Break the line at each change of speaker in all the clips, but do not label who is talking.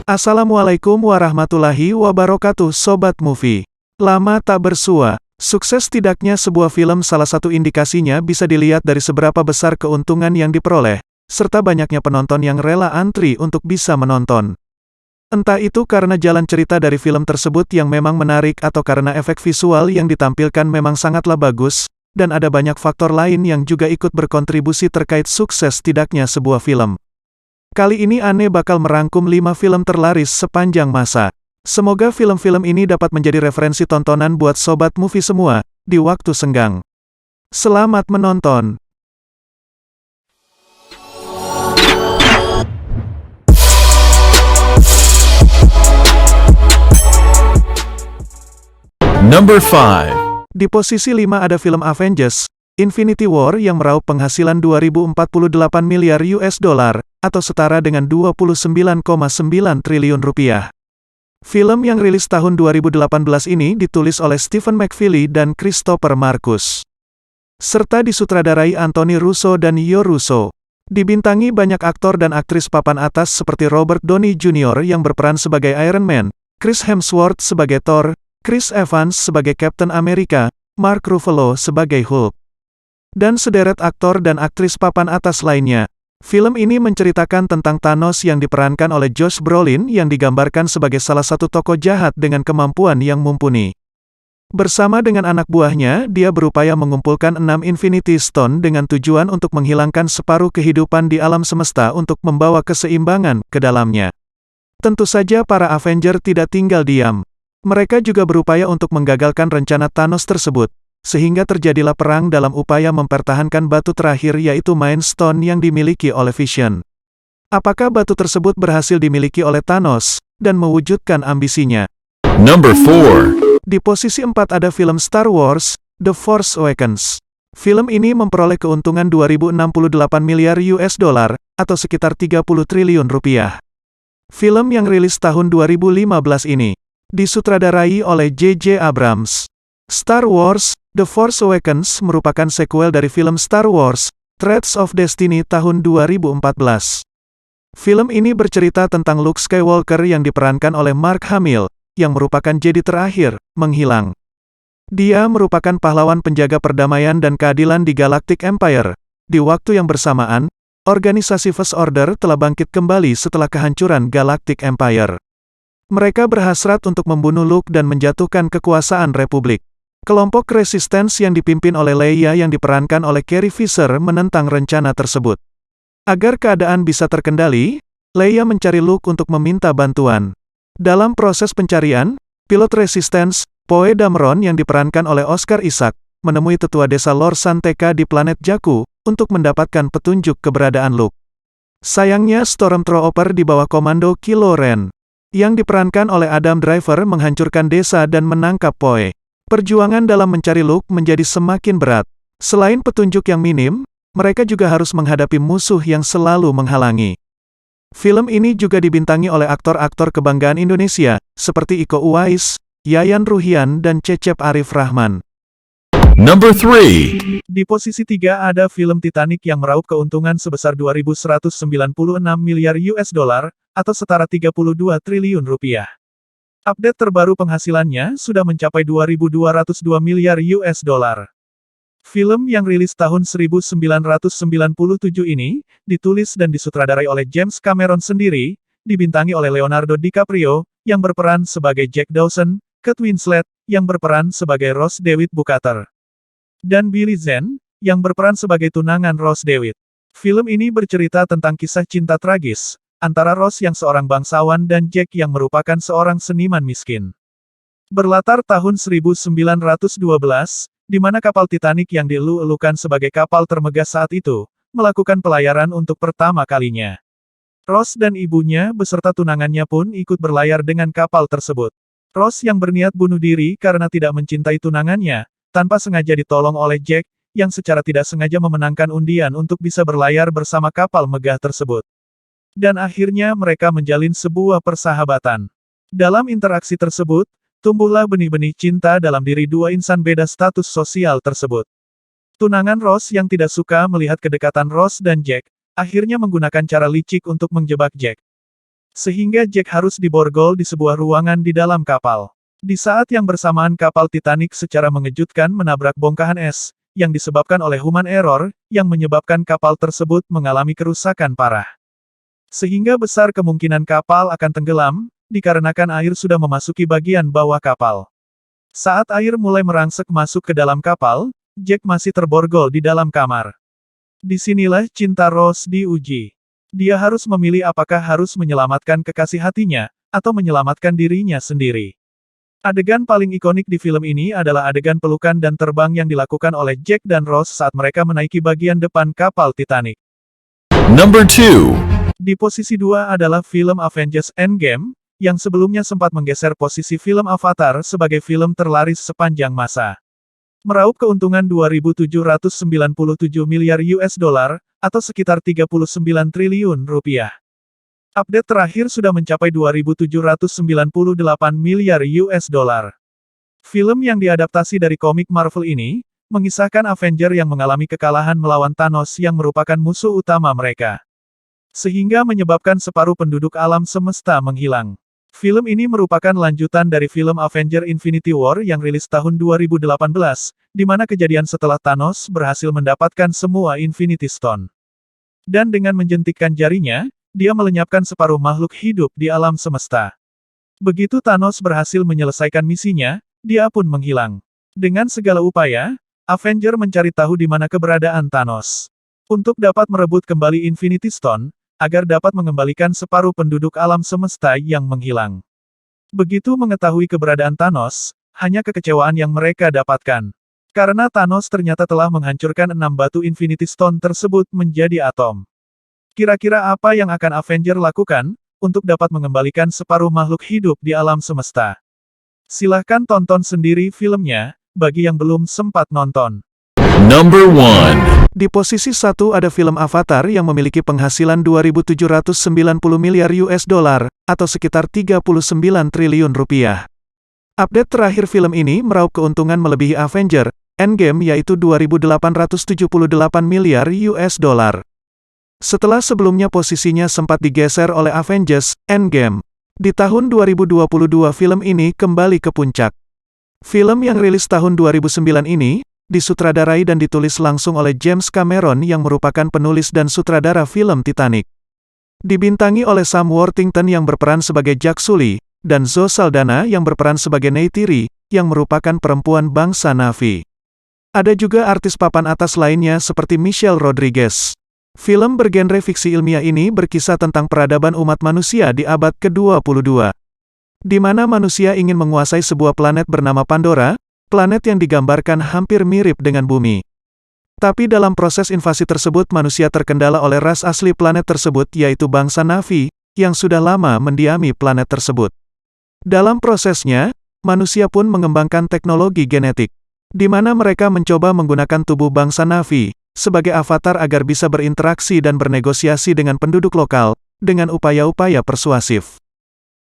Assalamualaikum warahmatullahi wabarakatuh Sobat Movie. Lama tak bersua. Sukses tidaknya sebuah film salah satu indikasinya bisa dilihat dari seberapa besar keuntungan yang diperoleh, serta banyaknya penonton yang rela antri untuk bisa menonton. Entah itu karena jalan cerita dari film tersebut yang memang menarik atau karena efek visual yang ditampilkan memang sangatlah bagus, dan ada banyak faktor lain yang juga ikut berkontribusi terkait sukses tidaknya sebuah film. Kali ini Ane bakal merangkum 5 film terlaris sepanjang masa. Semoga film-film ini dapat menjadi referensi tontonan buat Sobat Movie semua, di waktu senggang. Selamat menonton!
Number 5.
Di posisi 5 ada film Avengers Infinity War yang meraup penghasilan 2048 miliar US dollar, atau setara dengan 29,9 triliun rupiah. Film yang rilis tahun 2018 ini ditulis oleh Stephen McFeely dan Christopher Marcus, serta disutradarai Anthony Russo dan Io Russo. Dibintangi banyak aktor dan aktris papan atas seperti Robert Downey Jr. yang berperan sebagai Iron Man, Chris Hemsworth sebagai Thor, Chris Evans sebagai Captain America, Mark Ruffalo sebagai Hulk, dan sederet aktor dan aktris papan atas lainnya. Film ini menceritakan tentang Thanos yang diperankan oleh Josh Brolin yang digambarkan sebagai salah satu tokoh jahat dengan kemampuan yang mumpuni. Bersama dengan anak buahnya, dia berupaya mengumpulkan 6 Infinity Stone dengan tujuan untuk menghilangkan separuh kehidupan di alam semesta untuk membawa keseimbangan ke dalamnya. Tentu saja para Avenger tidak tinggal diam. Mereka juga berupaya untuk menggagalkan rencana Thanos tersebut, sehingga terjadilah perang dalam upaya mempertahankan batu terakhir yaitu Mind Stone yang dimiliki oleh Vision. Apakah batu tersebut berhasil dimiliki oleh Thanos, dan mewujudkan ambisinya?
Number 4.
Di posisi 4 ada film Star Wars, The Force Awakens. Film ini memperoleh keuntungan 2068 miliar US dollar, atau sekitar 30 triliun rupiah. Film yang rilis tahun 2015 ini disutradarai oleh J.J. Abrams. Star Wars, The Force Awakens merupakan sequel dari film Star Wars, Threads of Destiny tahun 2014. Film ini bercerita tentang Luke Skywalker yang diperankan oleh Mark Hamill, yang merupakan Jedi terakhir, menghilang. Dia merupakan pahlawan penjaga perdamaian dan keadilan di Galactic Empire. Di waktu yang bersamaan, organisasi First Order telah bangkit kembali setelah kehancuran Galactic Empire. Mereka berhasrat untuk membunuh Luke dan menjatuhkan kekuasaan Republik. Kelompok Resistance yang dipimpin oleh Leia yang diperankan oleh Carrie Fisher menentang rencana tersebut. Agar keadaan bisa terkendali, Leia mencari Luke untuk meminta bantuan. Dalam proses pencarian, pilot Resistance, Poe Dameron yang diperankan oleh Oscar Isaac, menemui tetua desa Lor San Tekka di planet Jakku, untuk mendapatkan petunjuk keberadaan Luke. Sayangnya Stormtrooper di bawah komando Kylo Ren, yang diperankan oleh Adam Driver menghancurkan desa dan menangkap Poe. Perjuangan dalam mencari Luke menjadi semakin berat. Selain petunjuk yang minim, mereka juga harus menghadapi musuh yang selalu menghalangi. Film ini juga dibintangi oleh aktor-aktor kebanggaan Indonesia, seperti Iko Uwais, Yayan Ruhian dan Cecep Arif Rahman.
Number 3.
Di posisi 3 ada film Titanic yang meraup keuntungan sebesar 2.196 miliar US dollar, atau setara 32 triliun rupiah. Update terbaru penghasilannya sudah mencapai 2.202 miliar US dollar. Film yang rilis tahun 1997 ini, ditulis dan disutradarai oleh James Cameron sendiri, dibintangi oleh Leonardo DiCaprio, yang berperan sebagai Jack Dawson, Kate Winslet, yang berperan sebagai Rose DeWitt Bukater, dan Billy Zane, yang berperan sebagai tunangan Rose DeWitt. Film ini bercerita tentang kisah cinta tragis antara Rose yang seorang bangsawan dan Jack yang merupakan seorang seniman miskin. Berlatar tahun 1912, di mana kapal Titanic yang dielu-elukan sebagai kapal termegah saat itu, melakukan pelayaran untuk pertama kalinya. Rose dan ibunya beserta tunangannya pun ikut berlayar dengan kapal tersebut. Rose yang berniat bunuh diri karena tidak mencintai tunangannya, tanpa sengaja ditolong oleh Jack, yang secara tidak sengaja memenangkan undian untuk bisa berlayar bersama kapal megah tersebut. Dan akhirnya mereka menjalin sebuah persahabatan. Dalam interaksi tersebut, tumbuhlah benih-benih cinta dalam diri dua insan beda status sosial tersebut. Tunangan Rose yang tidak suka melihat kedekatan Rose dan Jack, akhirnya menggunakan cara licik untuk menjebak Jack. Sehingga Jack harus diborgol di sebuah ruangan di dalam kapal. Di saat yang bersamaan kapal Titanic secara mengejutkan menabrak bongkahan es, yang disebabkan oleh human error, yang menyebabkan kapal tersebut mengalami kerusakan parah. Sehingga besar kemungkinan kapal akan tenggelam, dikarenakan air sudah memasuki bagian bawah kapal. Saat air mulai merangsek masuk ke dalam kapal, Jack masih terborgol di dalam kamar. Disinilah cinta Rose diuji. Dia harus memilih apakah harus menyelamatkan kekasih hatinya, atau menyelamatkan dirinya sendiri. Adegan paling ikonik di film ini adalah adegan pelukan dan terbang yang dilakukan oleh Jack dan Rose saat mereka menaiki bagian depan kapal Titanic.
Number 2.
Di posisi 2 adalah film Avengers Endgame, yang sebelumnya sempat menggeser posisi film Avatar sebagai film terlaris sepanjang masa. Meraup keuntungan 2.797 miliar US dollar, atau sekitar 39 triliun rupiah. Update terakhir sudah mencapai 2.798 miliar US dollar. Film yang diadaptasi dari komik Marvel ini, mengisahkan Avenger yang mengalami kekalahan melawan Thanos yang merupakan musuh utama mereka. Sehingga menyebabkan separuh penduduk alam semesta menghilang. Film ini merupakan lanjutan dari film Avenger Infinity War yang rilis tahun 2018, di mana kejadian setelah Thanos berhasil mendapatkan semua Infinity Stone. Dan dengan menjentikkan jarinya, dia melenyapkan separuh makhluk hidup di alam semesta. Begitu Thanos berhasil menyelesaikan misinya, dia pun menghilang. Dengan segala upaya, Avenger mencari tahu di mana keberadaan Thanos. Untuk dapat merebut kembali Infinity Stone, agar dapat mengembalikan separuh penduduk alam semesta yang menghilang. Begitu mengetahui keberadaan Thanos, hanya kekecewaan yang mereka dapatkan. Karena Thanos ternyata telah menghancurkan 6 batu Infinity Stone tersebut menjadi atom. Kira-kira apa yang akan Avenger lakukan, untuk dapat mengembalikan separuh makhluk hidup di alam semesta? Silahkan tonton sendiri filmnya, bagi yang belum sempat nonton.
Number 1.
Di posisi 1 ada film Avatar yang memiliki penghasilan 2.790 miliar US dollar, atau sekitar 39 triliun rupiah. Update terakhir film ini meraup keuntungan melebihi Avenger Endgame yaitu 2.878 miliar US dollar. Setelah sebelumnya posisinya sempat digeser oleh Avengers Endgame, di tahun 2022 film ini kembali ke puncak. Film yang rilis tahun 2009 ini, disutradarai dan ditulis langsung oleh James Cameron yang merupakan penulis dan sutradara film Titanic. Dibintangi oleh Sam Worthington yang berperan sebagai Jack Sully, dan Zoe Saldana yang berperan sebagai Neytiri, yang merupakan perempuan bangsa Na'vi. Ada juga artis papan atas lainnya seperti Michelle Rodriguez. Film bergenre fiksi ilmiah ini berkisah tentang peradaban umat manusia di abad ke-22. Di mana manusia ingin menguasai sebuah planet bernama Pandora, planet yang digambarkan hampir mirip dengan bumi. Tapi dalam proses invasi tersebut manusia terkendala oleh ras asli planet tersebut yaitu bangsa Na'vi, yang sudah lama mendiami planet tersebut. Dalam prosesnya, manusia pun mengembangkan teknologi genetik, di mana mereka mencoba menggunakan tubuh bangsa Na'vi sebagai avatar agar bisa berinteraksi dan bernegosiasi dengan penduduk lokal, dengan upaya-upaya persuasif.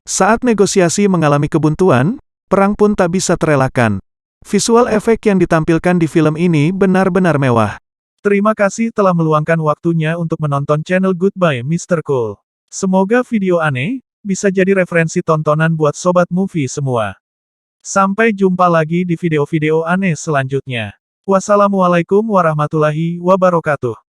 Saat negosiasi mengalami kebuntuan, perang pun tak bisa terelakkan. Visual efek yang ditampilkan di film ini benar-benar mewah. Terima kasih telah meluangkan waktunya untuk menonton channel Goodbye Mr. Cool. Semoga video aneh bisa jadi referensi tontonan buat sobat movie semua. Sampai jumpa lagi di video-video aneh selanjutnya. Wassalamualaikum warahmatullahi wabarakatuh.